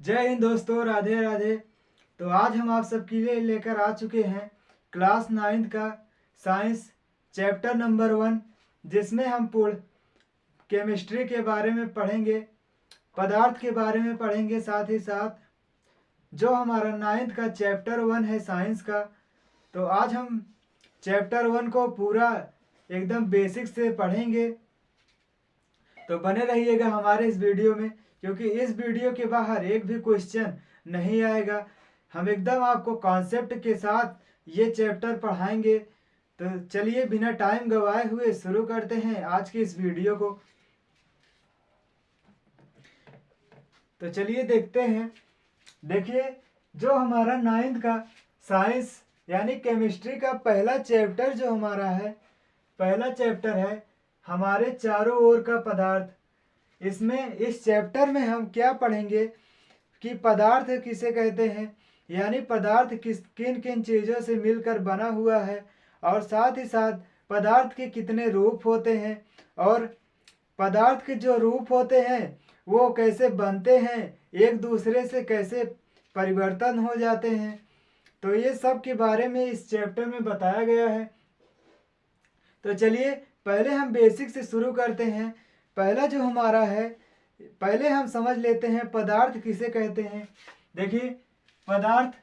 जय हिंद दोस्तों, राधे राधे। तो आज हम आप सबके लिए लेकर आ चुके हैं क्लास 9 का साइंस चैप्टर नंबर 1, जिसमें हम पूर्ण केमिस्ट्री के बारे में पढ़ेंगे, पदार्थ के बारे में पढ़ेंगे। साथ ही साथ जो हमारा 9th का चैप्टर 1 है साइंस का, तो आज हम चैप्टर 1 को पूरा एकदम बेसिक से पढ़ेंगे। तो बने रहिएगा हमारे इस वीडियो में, क्योंकि इस वीडियो के बाहर एक भी क्वेश्चन नहीं आएगा। हम एकदम आपको कॉन्सेप्ट के साथ ये चैप्टर पढ़ाएंगे। तो चलिए बिना टाइम गवाए हुए शुरू करते हैं आज की इस वीडियो को। तो चलिए देखते हैं। देखिए, जो हमारा 9th का साइंस यानी केमिस्ट्री का पहला चैप्टर जो हमारा है, पहला चैप्टर है हमारे चारों ओर का पदार्थ। इसमें इस चैप्टर में हम क्या पढ़ेंगे कि पदार्थ किसे कहते हैं, यानी पदार्थ किन किन चीज़ों से मिलकर बना हुआ है, और साथ ही साथ पदार्थ के कितने रूप होते हैं, और पदार्थ के जो रूप होते हैं वो कैसे बनते हैं, एक दूसरे से कैसे परिवर्तन हो जाते हैं। तो ये सब के बारे में इस चैप्टर में बताया गया है। तो चलिए पहले हम बेसिक से शुरू करते हैं। पहला जो हमारा है, पहले हम समझ लेते हैं पदार्थ किसे कहते हैं। देखिए, पदार्थ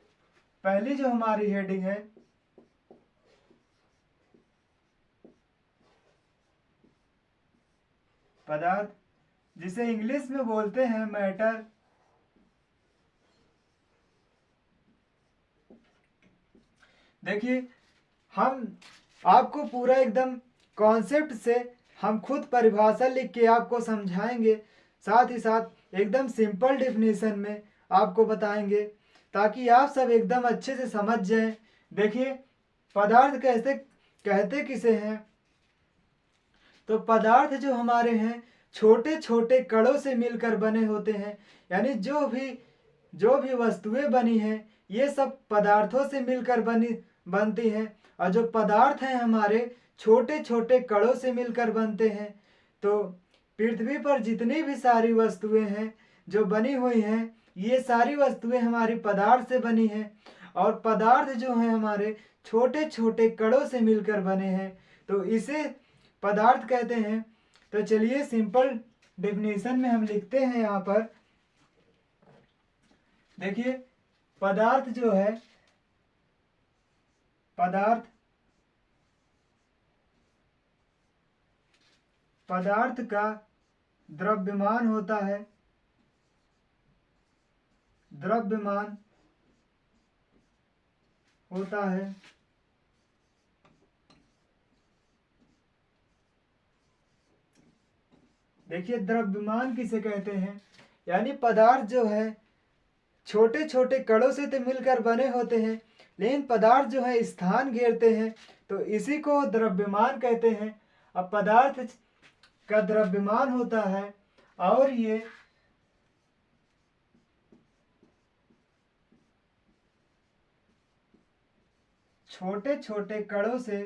पहली जो हमारी हेडिंग है, पदार्थ जिसे इंग्लिश में बोलते हैं मैटर। देखिए, हम आपको पूरा एकदम कॉन्सेप्ट से हम खुद परिभाषा लिख के आपको समझाएंगे, साथ ही साथ एकदम सिंपल डेफिनेशन में आपको बताएंगे, ताकि आप सब एकदम अच्छे से समझ जाएं। देखिए, पदार्थ कैसे कहते किसे हैं, तो पदार्थ जो हमारे हैं छोटे छोटे कणों से मिलकर बने होते हैं। यानी जो भी वस्तुएं बनी हैं ये सब पदार्थों से मिलकर बनती हैं। और जो पदार्थ हैं हमारे छोटे छोटे कणों से मिलकर बनते हैं। तो पृथ्वी पर जितनी भी सारी वस्तुएं हैं जो बनी हुई हैं, ये सारी वस्तुएं हमारी पदार्थ से बनी हैं। और पदार्थ जो हैं हमारे छोटे छोटे कणों से मिलकर बने हैं, तो इसे पदार्थ कहते हैं। तो चलिए सिंपल डेफिनेशन में हम लिखते हैं यहाँ पर। देखिए, पदार्थ जो है, पदार्थ का द्रव्यमान होता है, द्रव्यमान होता है। देखिए, द्रव्यमान किसे कहते हैं, यानी पदार्थ जो है छोटे छोटे कणों से तो मिलकर बने होते हैं, लेकिन पदार्थ जो है स्थान घेरते हैं, तो इसी को द्रव्यमान कहते हैं। अब पदार्थ का द्रव्यमान होता है, और ये छोटे छोटे कणों से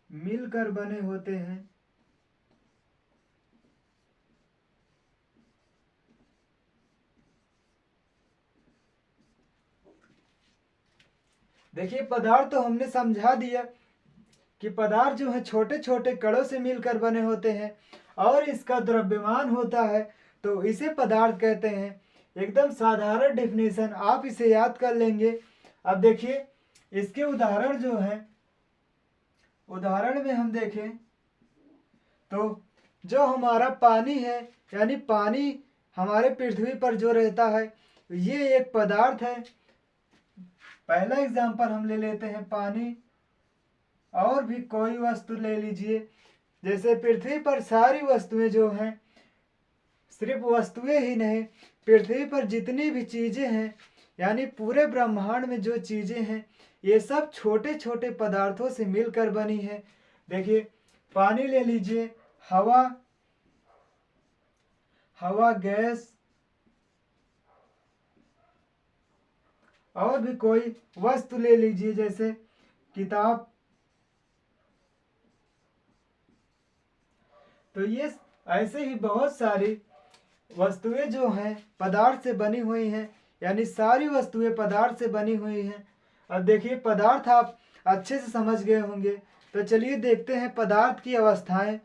मिलकर बने होते हैं। देखिए, पदार्थ तो हमने समझा दिया कि पदार्थ जो है छोटे छोटे कणों से मिलकर बने होते हैं, और इसका द्रव्यमान होता है, तो इसे पदार्थ कहते हैं। एकदम साधारण डेफिनेशन, आप इसे याद कर लेंगे। अब देखिए, इसके उदाहरण जो है, उदाहरण में हम देखें तो जो हमारा पानी है, यानी पानी हमारे पृथ्वी पर जो रहता है, ये एक पदार्थ है। पहला एग्जांपल हम ले लेते हैं पानी, और भी कोई वस्तु ले लीजिए। जैसे पृथ्वी पर सारी वस्तुएं जो हैं, सिर्फ वस्तुएं ही नहीं, पृथ्वी पर जितनी भी चीजें हैं, यानी पूरे ब्रह्मांड में जो चीजें हैं, ये सब छोटे छोटे पदार्थों से मिलकर बनी है। देखिए, पानी ले लीजिए, हवा, गैस, और भी कोई वस्तु ले लीजिए, जैसे किताब। तो ये ऐसे ही बहुत सारी वस्तुएं जो हैं पदार्थ से बनी हुई हैं, यानी सारी वस्तुएं पदार्थ से बनी हुई हैं। अब देखिए पदार्थ आप अच्छे से समझ गए होंगे, तो चलिए देखते हैं पदार्थ की अवस्थाएं।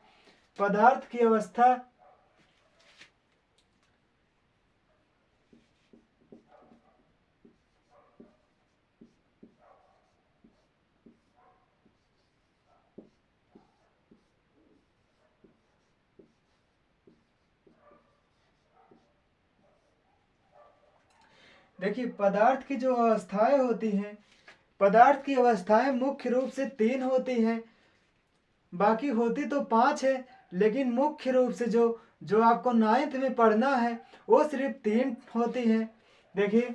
पदार्थ की अवस्था देखिए पदार्थ की जो अवस्थाएं होती हैं, पदार्थ की अवस्थाएं मुख्य रूप से 3 होती हैं। बाकी होती तो 5 है, लेकिन मुख्य रूप से जो जो आपको 9th में पढ़ना है वो सिर्फ 3 होती हैं। देखिए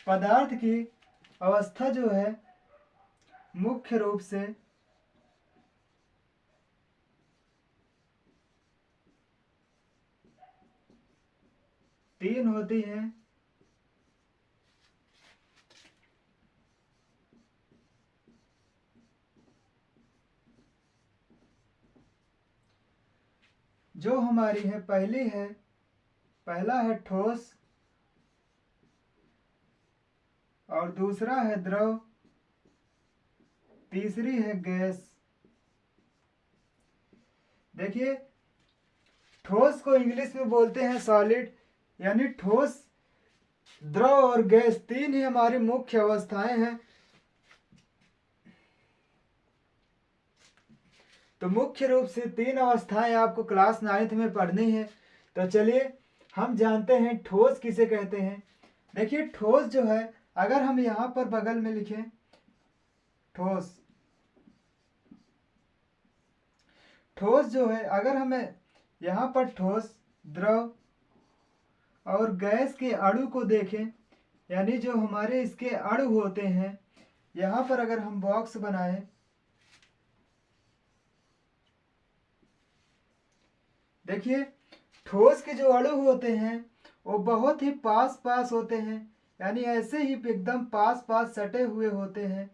पदार्थ की अवस्था जो है मुख्य रूप से 3 होती हैं। जो हमारी है पहला है ठोस, और दूसरा है द्रव, तीसरी है गैस। देखिए ठोस को इंग्लिश में बोलते हैं सॉलिड, यानी ठोस, द्रव और गैस 3 ही हमारी मुख्य अवस्थाएं हैं। तो मुख्य रूप से 3 अवस्थाएं आपको क्लास 9th में पढ़नी है। तो चलिए हम जानते हैं ठोस किसे कहते हैं। देखिए ठोस जो है, अगर हम यहाँ पर बगल में लिखें ठोस, ठोस जो है अगर हमें यहाँ पर ठोस, द्रव और गैस के अणु को देखें, यानी जो हमारे इसके अणु होते हैं, यहाँ पर अगर हम बॉक्स बनाएं, देखिए ठोस के जो अणु होते हैं वो बहुत ही पास पास होते हैं, यानी ऐसे ही एकदम पास पास सटे हुए होते हैं।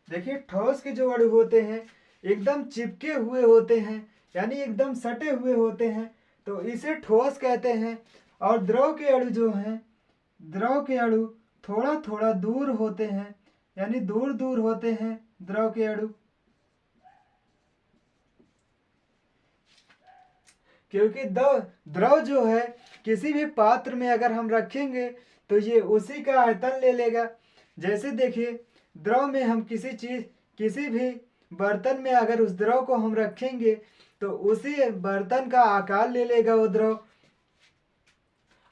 देखिए ठोस के जो अणु होते हैं एकदम चिपके हुए होते हैं, यानी एकदम सटे हुए होते हैं, तो इसे ठोस कहते हैं। और द्रव के अणु जो हैं, द्रव के अणु थोड़ा थोड़ा दूर होते हैं, यानी दूर दूर होते हैं द्रव के अणु, क्योंकि द्रव जो है किसी भी पात्र में अगर हम रखेंगे तो ये उसी का आयतन ले लेगा। जैसे देखिए द्रव में हम किसी भी बर्तन में अगर उस द्रव को हम रखेंगे तो उसी बर्तन का आकार ले लेगा वो द्रव।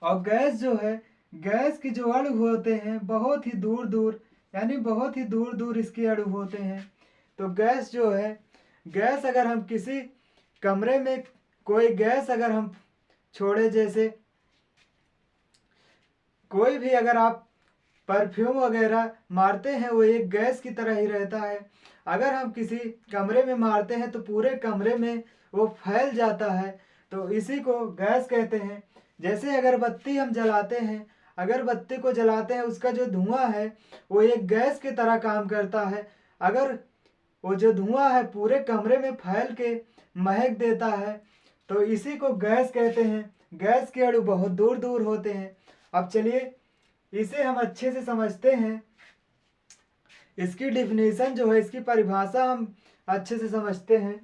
और गैस जो है, गैस के जो अणु होते हैं बहुत ही दूर दूर, यानी बहुत ही दूर दूर इसके अणु होते हैं। तो गैस जो है, गैस अगर हम किसी कमरे में कोई गैस अगर हम छोड़े, जैसे कोई भी अगर आप परफ्यूम वगैरह मारते हैं वो एक गैस की तरह ही रहता है। अगर हम किसी कमरे में मारते हैं तो पूरे कमरे में वो फैल जाता है, तो इसी को गैस कहते हैं। जैसे अगरबत्ती हम जलाते हैं, अगरबत्ती को जलाते हैं उसका जो धुआं है वो एक गैस की तरह काम करता है। अगर वो जो धुआं है पूरे कमरे में फैल के महक देता है, तो इसी को गैस कहते हैं। गैस के अणु बहुत दूर दूर होते हैं। अब चलिए इसे हम अच्छे से समझते हैं, इसकी डिफिनीशन जो है, इसकी परिभाषा हम अच्छे से समझते हैं।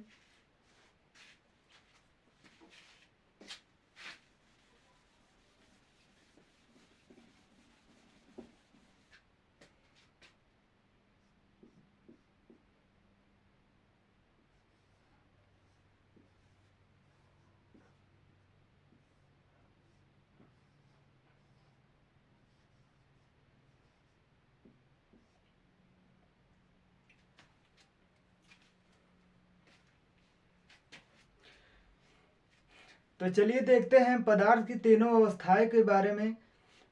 तो चलिए देखते हैं पदार्थ की तीनों अवस्थाएं के बारे में,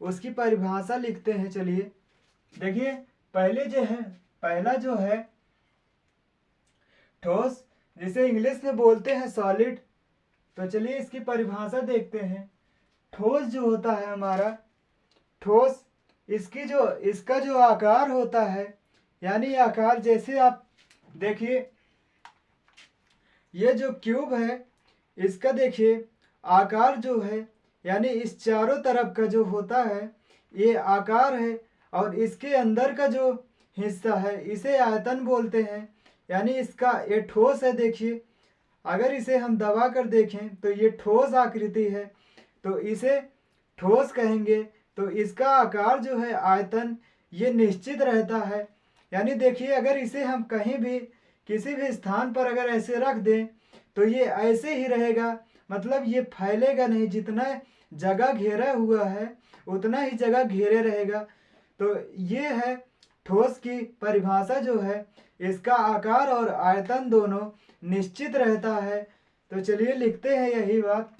उसकी परिभाषा लिखते हैं। चलिए देखिए पहले जो है, पहला जो है ठोस, जिसे इंग्लिश में बोलते हैं सॉलिड। तो चलिए इसकी परिभाषा देखते हैं। ठोस जो होता है हमारा, ठोस, इसका जो आकार होता है, यानी आकार, जैसे आप देखिए ये जो क्यूब है, इसका देखिए आकार जो है, यानी इस चारों तरफ का जो होता है ये आकार है, और इसके अंदर का जो हिस्सा है इसे आयतन बोलते हैं। यानी इसका ये ठोस है। देखिए अगर इसे हम दबा कर देखें तो ये ठोस आकृति है, तो इसे ठोस कहेंगे। तो इसका आकार जो है आयतन, ये निश्चित रहता है। यानी देखिए अगर इसे हम कहीं भी किसी भी स्थान पर अगर ऐसे रख दें तो ये ऐसे ही रहेगा, मतलब ये फैलेगा नहीं। जितना जगह घेरा हुआ है उतना ही जगह घेरे रहेगा। तो ये है ठोस की परिभाषा जो है, इसका आकार और आयतन दोनों निश्चित रहता है। तो चलिए लिखते हैं यही बात।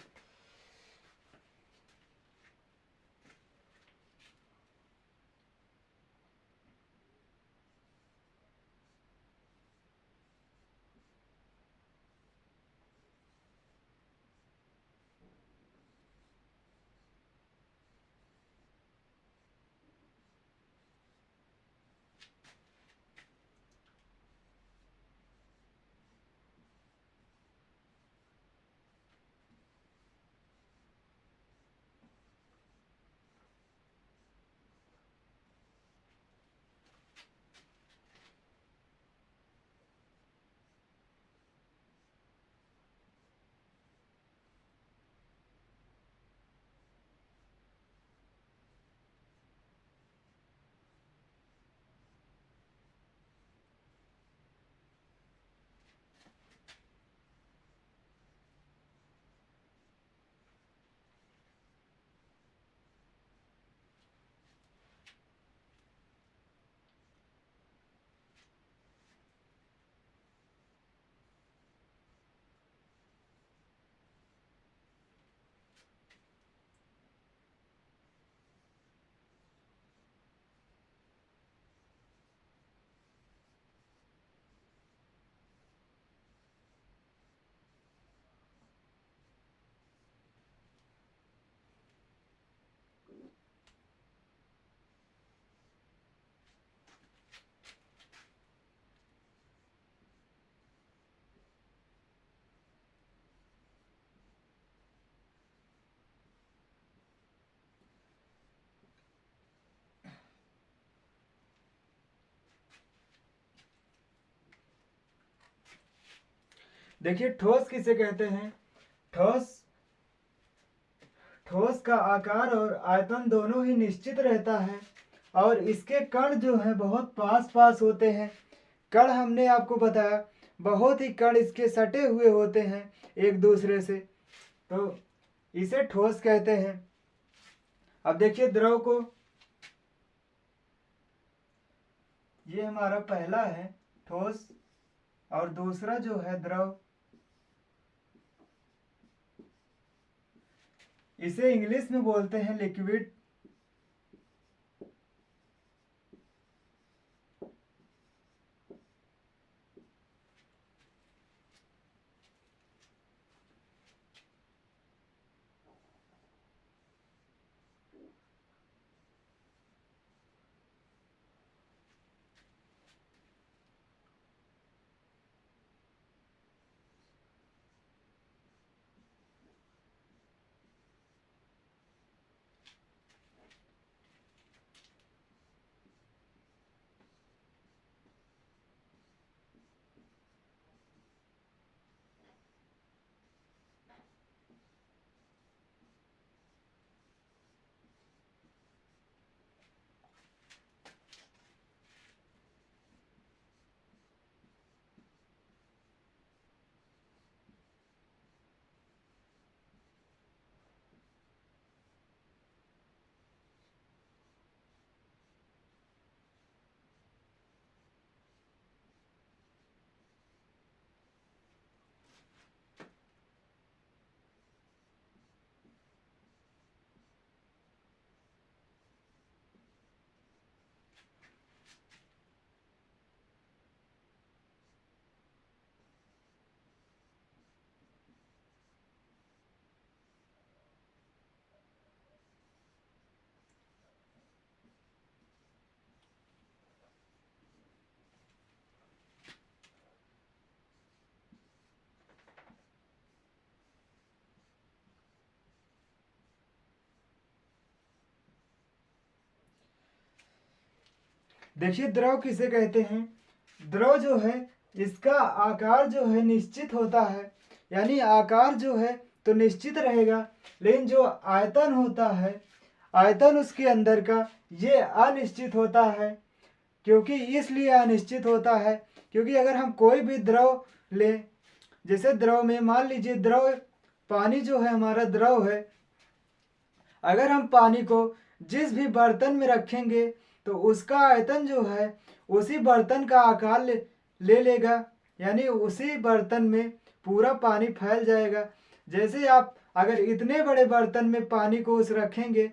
देखिए ठोस किसे कहते हैं। ठोस, ठोस का आकार और आयतन दोनों ही निश्चित रहता है, और इसके कण जो है बहुत पास पास होते हैं। कण हमने आपको बताया, बहुत ही कण इसके सटे हुए होते हैं एक दूसरे से, तो इसे ठोस कहते हैं। अब देखिए द्रव को, ये हमारा पहला है ठोस, और दूसरा जो है द्रव, इसे इंग्लिश में बोलते हैं लिक्विड। देखिए द्रव किसे कहते हैं। द्रव जो है इसका आकार जो है निश्चित होता है, यानी आकार जो है तो निश्चित रहेगा, लेकिन जो आयतन होता है, आयतन उसके अंदर का ये अनिश्चित होता है। क्योंकि इसलिए अनिश्चित होता है क्योंकि अगर हम कोई भी द्रव लें, जैसे द्रव में मान लीजिए द्रव पानी जो है हमारा द्रव है, अगर हम पानी को जिस भी बर्तन में रखेंगे तो उसका आयतन जो है उसी बर्तन का आकार ले लेगा, यानी उसी बर्तन में पूरा पानी फैल जाएगा। जैसे आप अगर इतने बड़े बर्तन में पानी को उस रखेंगे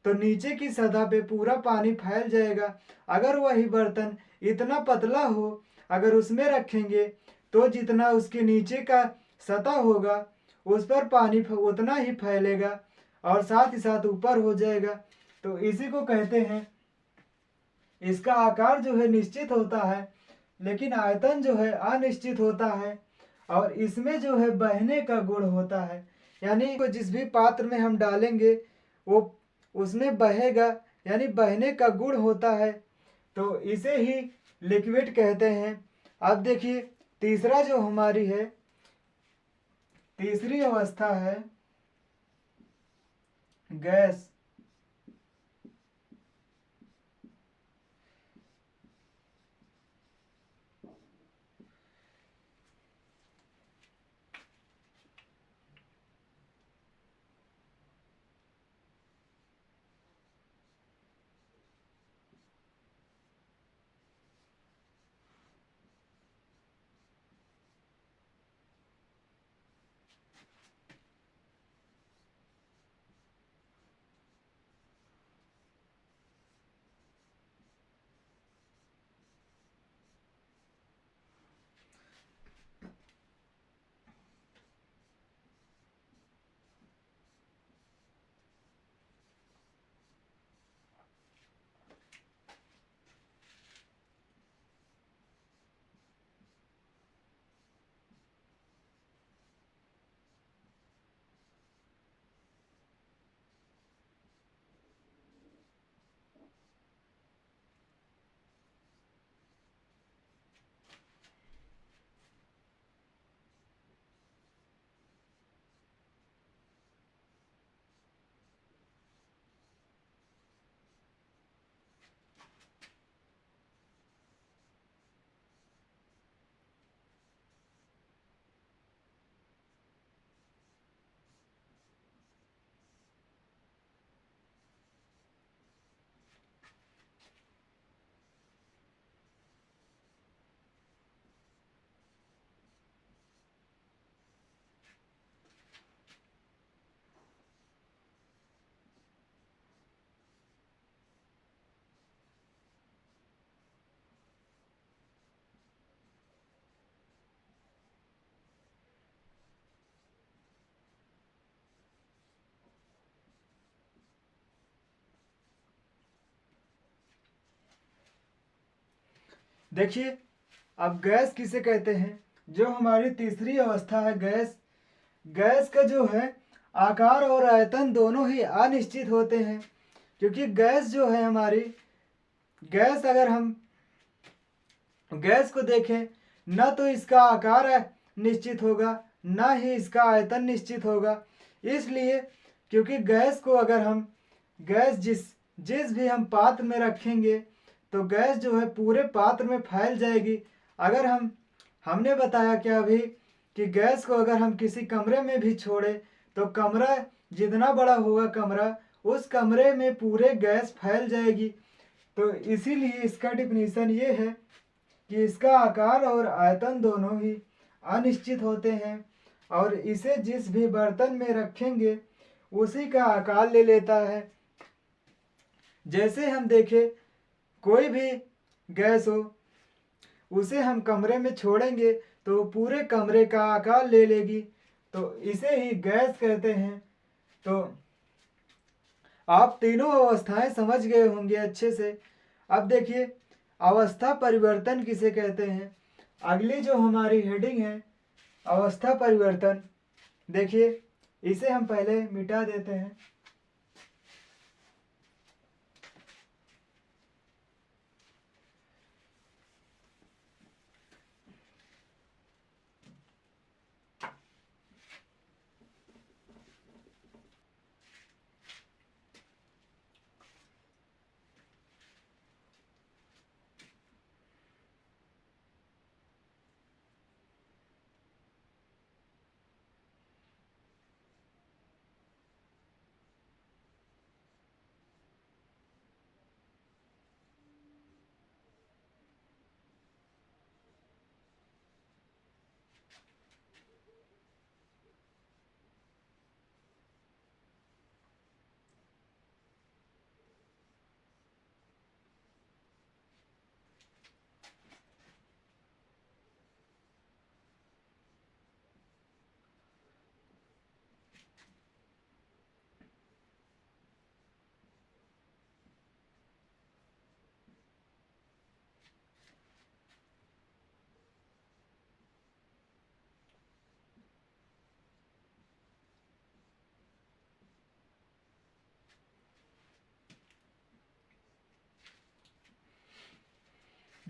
तो नीचे की सतह पे पूरा पानी फैल जाएगा। अगर वही बर्तन इतना पतला हो, अगर उसमें रखेंगे तो जितना उसके नीचे का सतह होगा उस पर पानी उतना ही फैलेगा और साथ ही साथ ऊपर हो जाएगा। तो इसी को कहते हैं, इसका आकार जो है निश्चित होता है लेकिन आयतन जो है अनिश्चित होता है, और इसमें जो है बहने का गुण होता है, यानी जिस भी पात्र में हम डालेंगे वो उसमें बहेगा, यानी बहने का गुण होता है। तो इसे ही लिक्विड कहते हैं। अब देखिए तीसरा जो हमारी है, तीसरी अवस्था है गैस। देखिए अब गैस किसे कहते हैं। जो हमारी तीसरी अवस्था है गैस, गैस का जो है आकार और आयतन दोनों ही अनिश्चित होते हैं। क्योंकि गैस जो है हमारी, गैस अगर हम गैस को देखें न तो इसका आकार निश्चित होगा न ही इसका आयतन निश्चित होगा। इसलिए क्योंकि गैस को अगर हम गैस जिस जिस भी हम पात्र में रखेंगे तो गैस जो है पूरे पात्र में फैल जाएगी। अगर हमने बताया क्या अभी कि गैस को अगर हम किसी कमरे में भी छोड़े तो कमरा जितना बड़ा होगा कमरा, उस कमरे में पूरे गैस फैल जाएगी। तो इसीलिए इसका डिफिनीशन ये है कि इसका आकार और आयतन दोनों ही अनिश्चित होते हैं और इसे जिस भी बर्तन में रखेंगे उसी का आकार ले लेता है। जैसे हम देखें कोई भी गैस हो, उसे हम कमरे में छोड़ेंगे तो पूरे कमरे का आकार ले लेगी, तो इसे ही गैस कहते हैं। तो आप तीनों अवस्थाएं समझ गए होंगे अच्छे से। अब देखिए अवस्था परिवर्तन किसे कहते हैं। अगली जो हमारी हेडिंग है अवस्था परिवर्तन, देखिए इसे हम पहले मिटा देते हैं।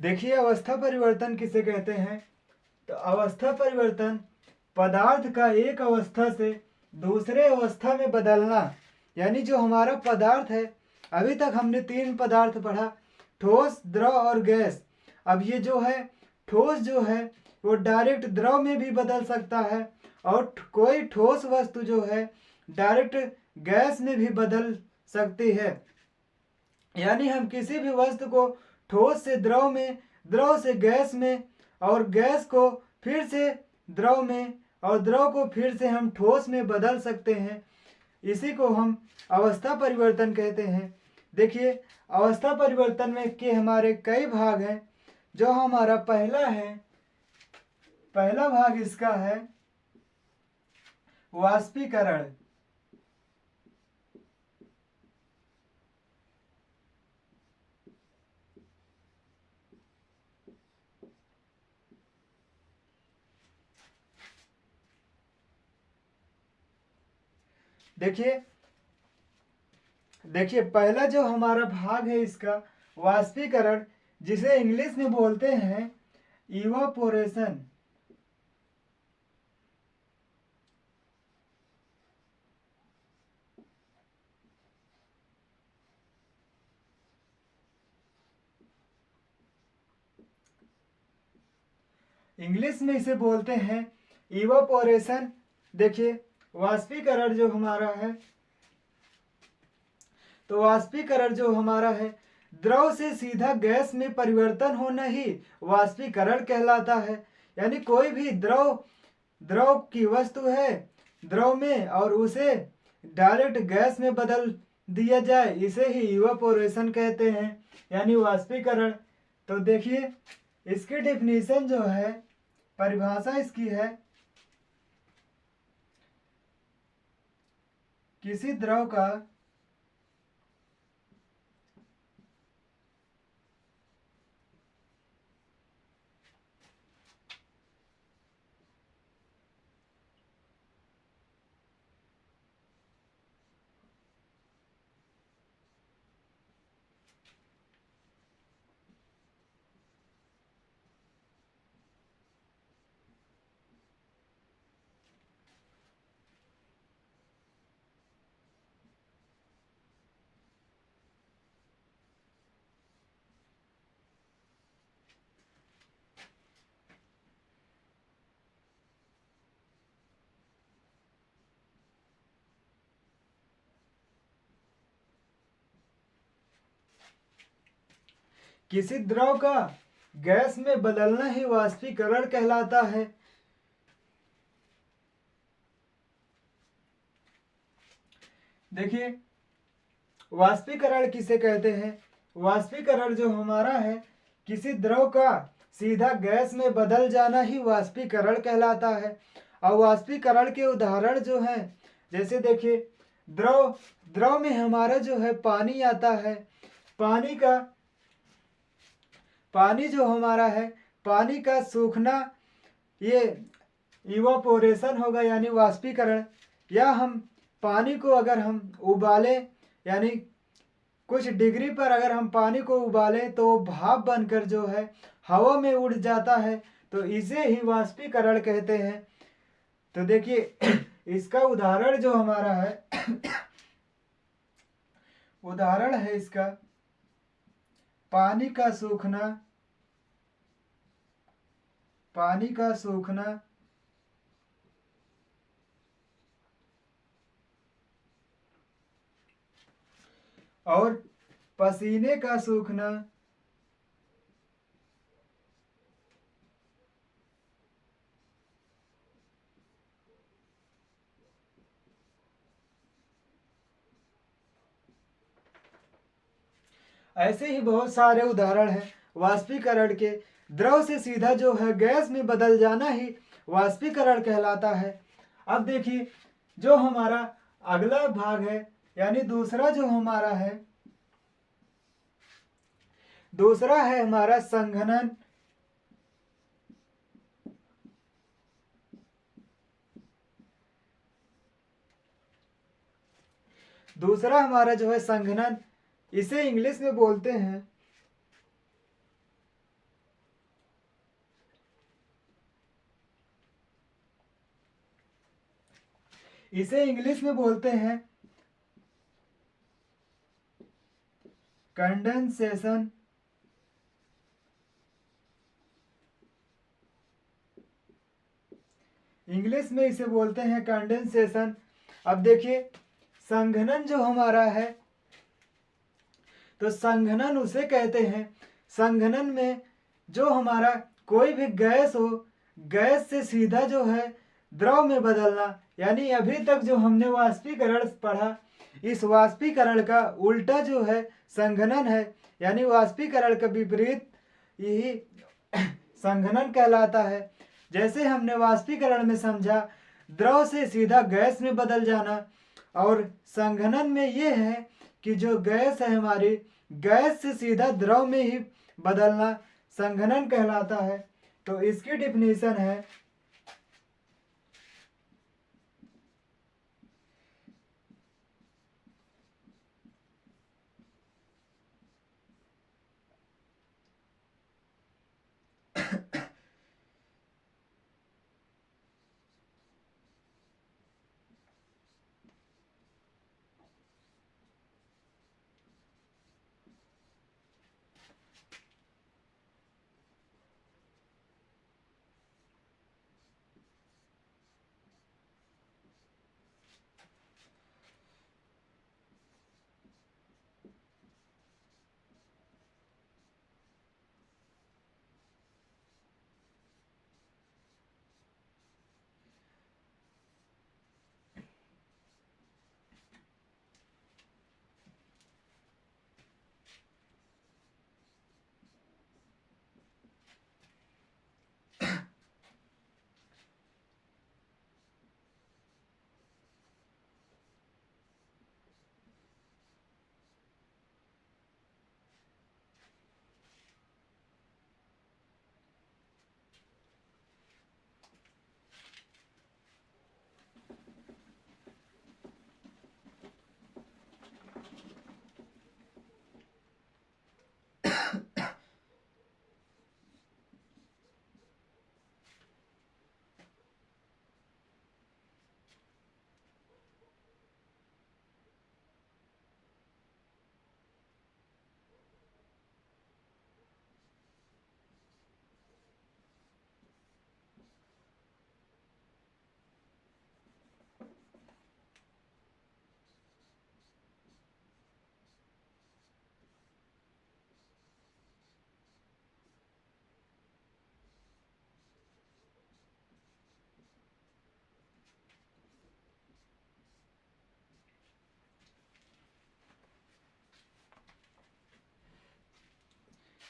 देखिए अवस्था परिवर्तन किसे कहते हैं। तो अवस्था परिवर्तन पदार्थ का एक अवस्था से दूसरे अवस्था में बदलना। यानी जो हमारा पदार्थ है, अभी तक हमने 3 पदार्थ पढ़ा, ठोस, द्रव और गैस। अब ये जो है ठोस जो है वो डायरेक्ट द्रव में भी बदल सकता है, और कोई ठोस वस्तु जो है डायरेक्ट गैस में भी बदल सकती है। यानी हम किसी भी वस्तु को ठोस से द्रव में, द्रव से गैस में, और गैस को फिर से द्रव में, और द्रव को फिर से हम ठोस में बदल सकते हैं। इसी को हम अवस्था परिवर्तन कहते हैं। देखिए अवस्था परिवर्तन में के हमारे कई भाग हैं। जो हमारा पहला है, पहला भाग इसका है वाष्पीकरण। देखिए देखिए पहला जो हमारा भाग है इसका वाष्पीकरण, जिसे इंग्लिश में बोलते हैं इवापोरेशन। इंग्लिश में इसे बोलते हैं इवापोरेशन। देखिए वाष्पीकरण जो हमारा है, तो वाष्पीकरण जो हमारा है, द्रव से सीधा गैस में परिवर्तन होना ही वाष्पीकरण कहलाता है। यानी कोई भी द्रव द्रव की वस्तु है द्रव में, और उसे डायरेक्ट गैस में बदल दिया जाए, इसे ही इवापोरेशन कहते हैं, यानी वाष्पीकरण। तो देखिए इसकी डेफिनेशन जो है, परिभाषा इसकी है, किसी द्रव का किसी द्रव का गैस में बदलना ही वाष्पीकरण कहलाता है। देखिए वाष्पीकरण किसे कहते हैं। वाष्पीकरण जो हमारा है, किसी द्रव का सीधा गैस में बदल जाना ही वाष्पीकरण कहलाता है। और वाष्पीकरण के उदाहरण जो हैं, जैसे देखिए द्रव द्रव में हमारा जो है पानी आता है। पानी जो हमारा है, पानी का सूखना, ये इवापोरेशन होगा, यानी वाष्पीकरण। या हम पानी को अगर हम उबालें, यानी कुछ डिग्री पर अगर हम पानी को उबालें तो भाप बनकर जो है हवा में उड़ जाता है, तो इसे ही वाष्पीकरण कहते हैं। तो देखिए इसका उदाहरण जो हमारा है उदाहरण है इसका पानी का सूखना। पानी का सूखना और पसीने का सूखना। ऐसे ही बहुत सारे उदाहरण हैं वाष्पीकरण के। द्रव से सीधा जो है गैस में बदल जाना ही वाष्पीकरण कहलाता है। अब देखिए जो हमारा अगला भाग है, यानी दूसरा जो हमारा है, दूसरा है हमारा संघनन। दूसरा हमारा जो है संघनन, इसे इंग्लिश में बोलते हैं इसे इंग्लिश में बोलते हैं कंडेंसेशन। इंग्लिश में इसे बोलते हैं कंडेंसेशन। अब देखिए संघनन जो हमारा है, तो संघनन उसे कहते हैं, संघनन में जो हमारा कोई भी गैस हो, गैस से सीधा जो है द्रव में बदलना, यानी अभी तक जो हमने वाष्पीकरण पढ़ा, इस वाष्पीकरण का उल्टा जो है संघनन है, यानी वाष्पीकरण का विपरीत यही संघनन कहलाता है। जैसे हमने वाष्पीकरण में समझा द्रव से सीधा गैस में बदल जाना, और संघनन में ये है कि जो गैस है हमारी, गैस से सीधा द्रव में ही बदलना संघनन कहलाता है। तो इसकी डिफिनीशन है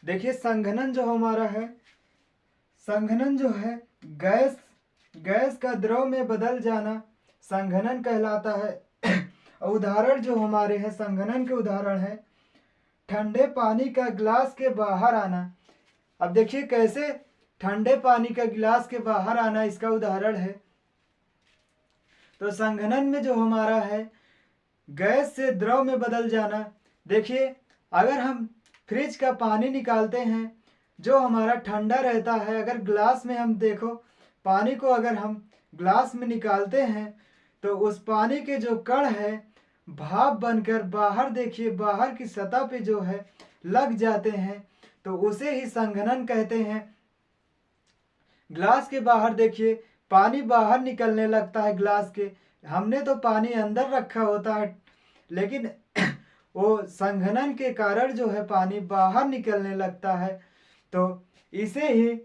देखिए संघनन जो हमारा है, संघनन जो है गैस का द्रव में बदल जाना संघनन कहलाता है। उदाहरण जो हमारे हैं संघनन के उदाहरण है ठंडे पानी का गिलास के बाहर आना। अब देखिए कैसे ठंडे पानी का गिलास के बाहर आना इसका उदाहरण है। तो संघनन में जो हमारा है गैस से द्रव में बदल जाना। देखिए अगर हम फ्रिज का पानी निकालते हैं जो हमारा ठंडा रहता है, अगर ग्लास में हम देखो पानी को अगर हम ग्लास में निकालते हैं तो उस पानी के जो कण है भाप बनकर बाहर, देखिए बाहर की सतह पे जो है लग जाते हैं, तो उसे ही संघनन कहते हैं। ग्लास के बाहर देखिए पानी बाहर निकलने लगता है ग्लास के, हमने तो पानी अंदर रखा होता है, लेकिन वो संघनन के कारण जो है पानी बाहर निकलने लगता है। तो इसे ही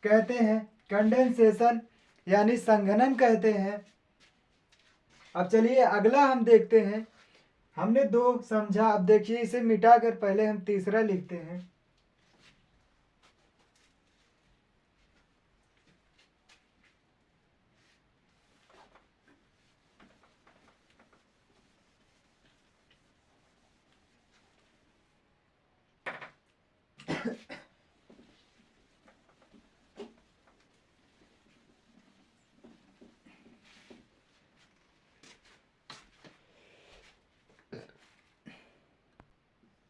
कहते हैं कंडेंसेशन, यानी संघनन कहते हैं। अब चलिए अगला हम देखते हैं। हमने दो समझा, अब देखिए इसे मिटाकर पहले हम तीसरा लिखते हैं।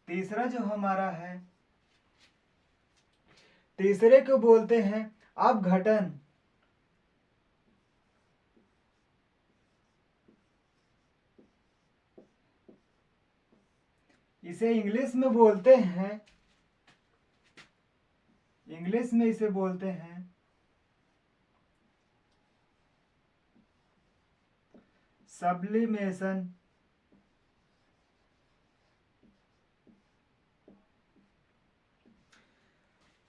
तीसरा जो हमारा है, तीसरे को बोलते हैं अपघटन। इसे इंग्लिश में बोलते हैं, इंग्लिश में इसे बोलते हैं सब्लिमेशन।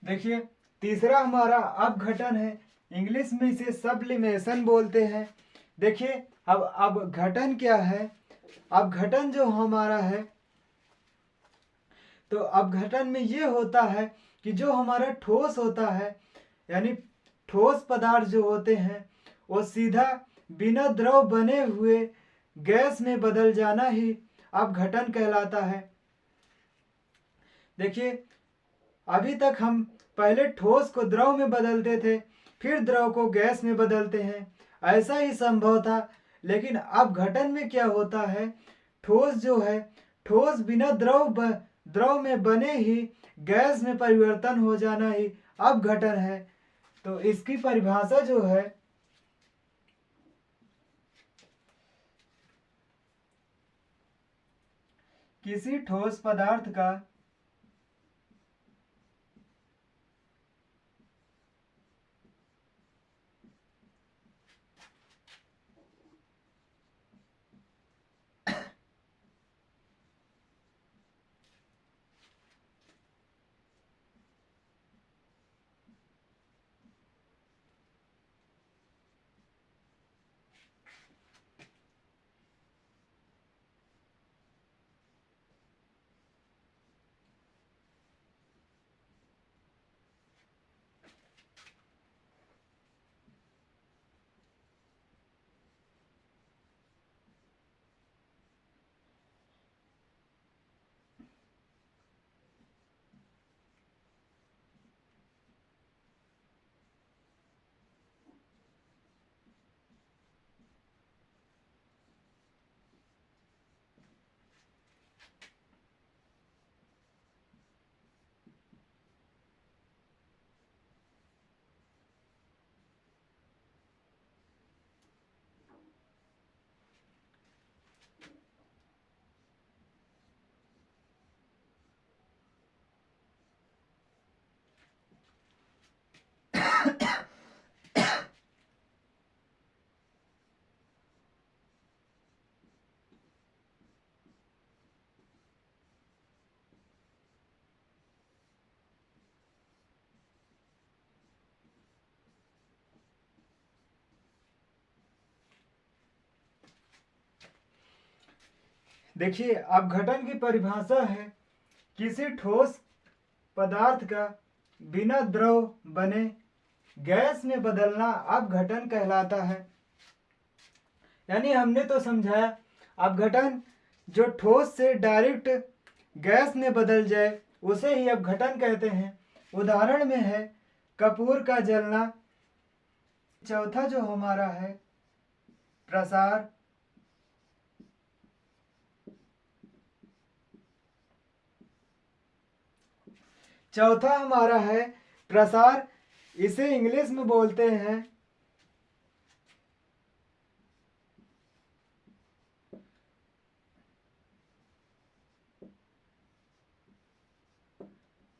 देखिए तीसरा हमारा अपघटन है, इंग्लिश में इसे सब्लिमेशन बोलते हैं। देखिए अब अपघटन क्या है, अपघटन जो हमारा है, तो अपघटन में ये होता है कि जो हमारा ठोस होता है, यानी ठोस पदार्थ जो होते हैं वो सीधा बिना द्रव बने हुए गैस में बदल जाना ही अपघटन कहलाता है। देखिए अभी तक हम पहले ठोस को द्रव में बदलते थे, फिर द्रव को गैस में बदलते हैं, ऐसा ही संभव था। लेकिन अपघटन में क्या होता है, ठोस जो है, ठोस बिना द्रव में बने ही गैस में परिवर्तन हो जाना ही अपघटन है। तो इसकी परिभाषा जो है, किसी ठोस पदार्थ का देखिए अपघटन की परिभाषा है किसी ठोस पदार्थ का बिना द्रव बने गैस में बदलना अपघटन कहलाता है। यानी हमने तो समझाया अपघटन जो ठोस से डायरेक्ट गैस में बदल जाए उसे ही अपघटन कहते हैं। उदाहरण में है कपूर का जलना। चौथा जो हमारा है प्रसार। चौथा हमारा है प्रसार, इसे इंग्लिश में बोलते हैं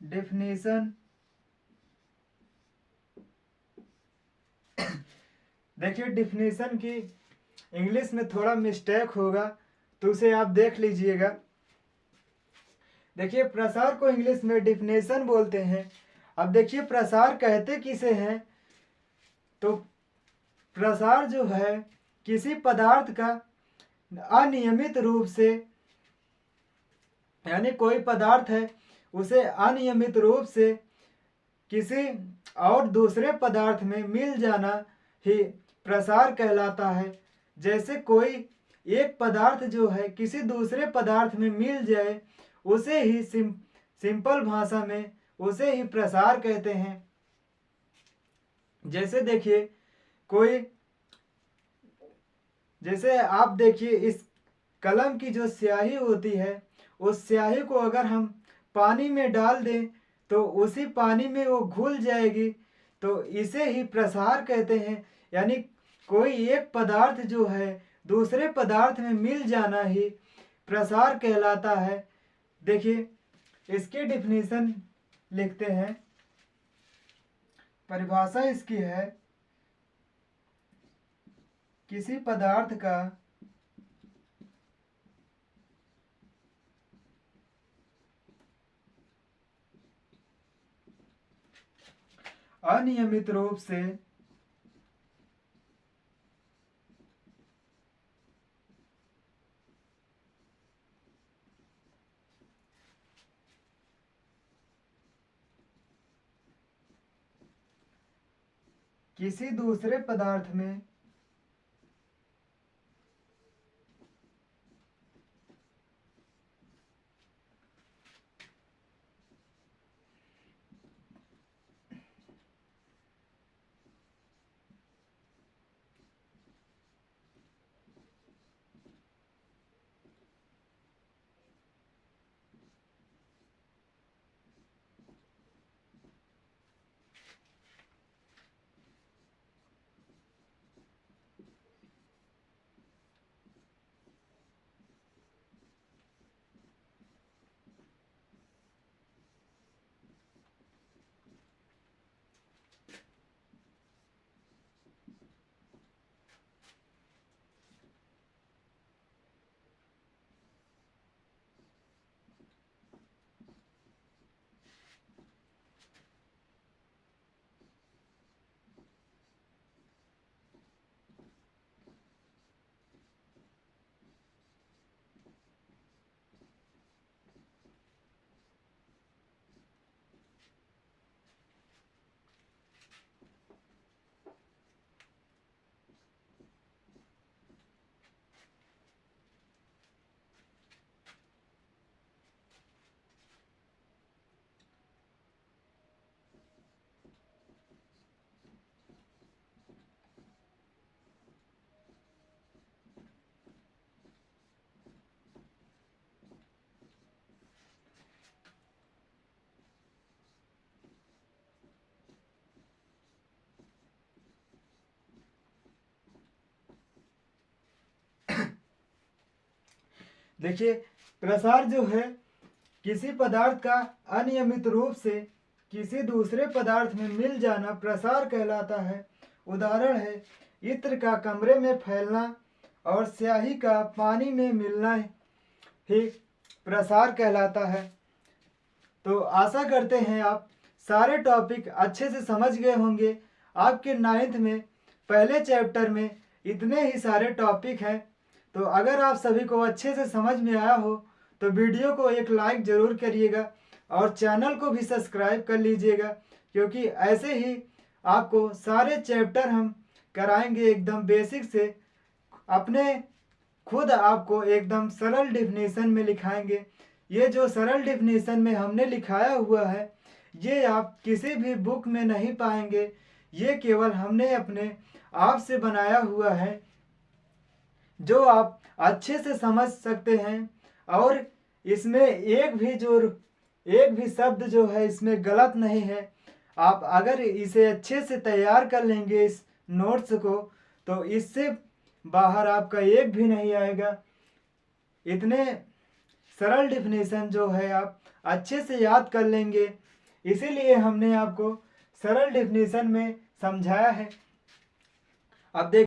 डिफिनेशन। देखिए डिफिनेशन की इंग्लिश में थोड़ा मिस्टेक होगा तो उसे आप देख लीजिएगा। देखिए प्रसार को इंग्लिश में डिफिनेशन बोलते हैं। अब देखिए प्रसार कहते किसे हैं, तो प्रसार जो है किसी पदार्थ का अनियमित रूप से, यानी कोई पदार्थ है उसे अनियमित रूप से किसी और दूसरे पदार्थ में मिल जाना ही प्रसार कहलाता है। जैसे कोई एक पदार्थ जो है किसी दूसरे पदार्थ में मिल जाए उसे ही सिंपल भाषा में उसे ही प्रसार कहते हैं। जैसे देखिए कोई, जैसे आप देखिए इस कलम की जो स्याही होती है उस स्याही को अगर हम पानी में डाल दें तो उसी पानी में वो घुल जाएगी, तो इसे ही प्रसार कहते हैं। यानी कोई एक पदार्थ जो है दूसरे पदार्थ में मिल जाना ही प्रसार कहलाता है। देखिए इसकी डिफिनीशन लिखते हैं। परिभाषा इसकी है, किसी पदार्थ का अनियमित रूप से किसी दूसरे पदार्थ में देखिए प्रसार जो है किसी पदार्थ का अनियमित रूप से किसी दूसरे पदार्थ में मिल जाना प्रसार कहलाता है। उदाहरण है इत्र का कमरे में फैलना और स्याही का पानी में मिलना ही प्रसार कहलाता है। तो आशा करते हैं आप सारे टॉपिक अच्छे से समझ गए होंगे। आपके 9th में पहले चैप्टर में इतने ही सारे टॉपिक हैं। तो अगर आप सभी को अच्छे से समझ में आया हो तो वीडियो को एक लाइक ज़रूर करिएगा और चैनल को भी सब्सक्राइब कर लीजिएगा, क्योंकि ऐसे ही आपको सारे चैप्टर हम कराएंगे एकदम बेसिक से, अपने खुद आपको एकदम सरल डिफिनीशन में लिखाएंगे। ये जो सरल डिफिनीशन में हमने लिखाया हुआ है ये आप किसी भी बुक में नहीं पाएंगे। ये केवल हमने अपने आप से बनाया हुआ है जो आप अच्छे से समझ सकते हैं। और इसमें एक भी शब्द जो है इसमें गलत नहीं है। आप अगर इसे अच्छे से तैयार कर लेंगे इस नोट्स को तो इससे बाहर आपका एक भी नहीं आएगा। इतने सरल डिफिनीशन जो है आप अच्छे से याद कर लेंगे, इसीलिए हमने आपको सरल डिफिनीशन में समझाया है। अब देख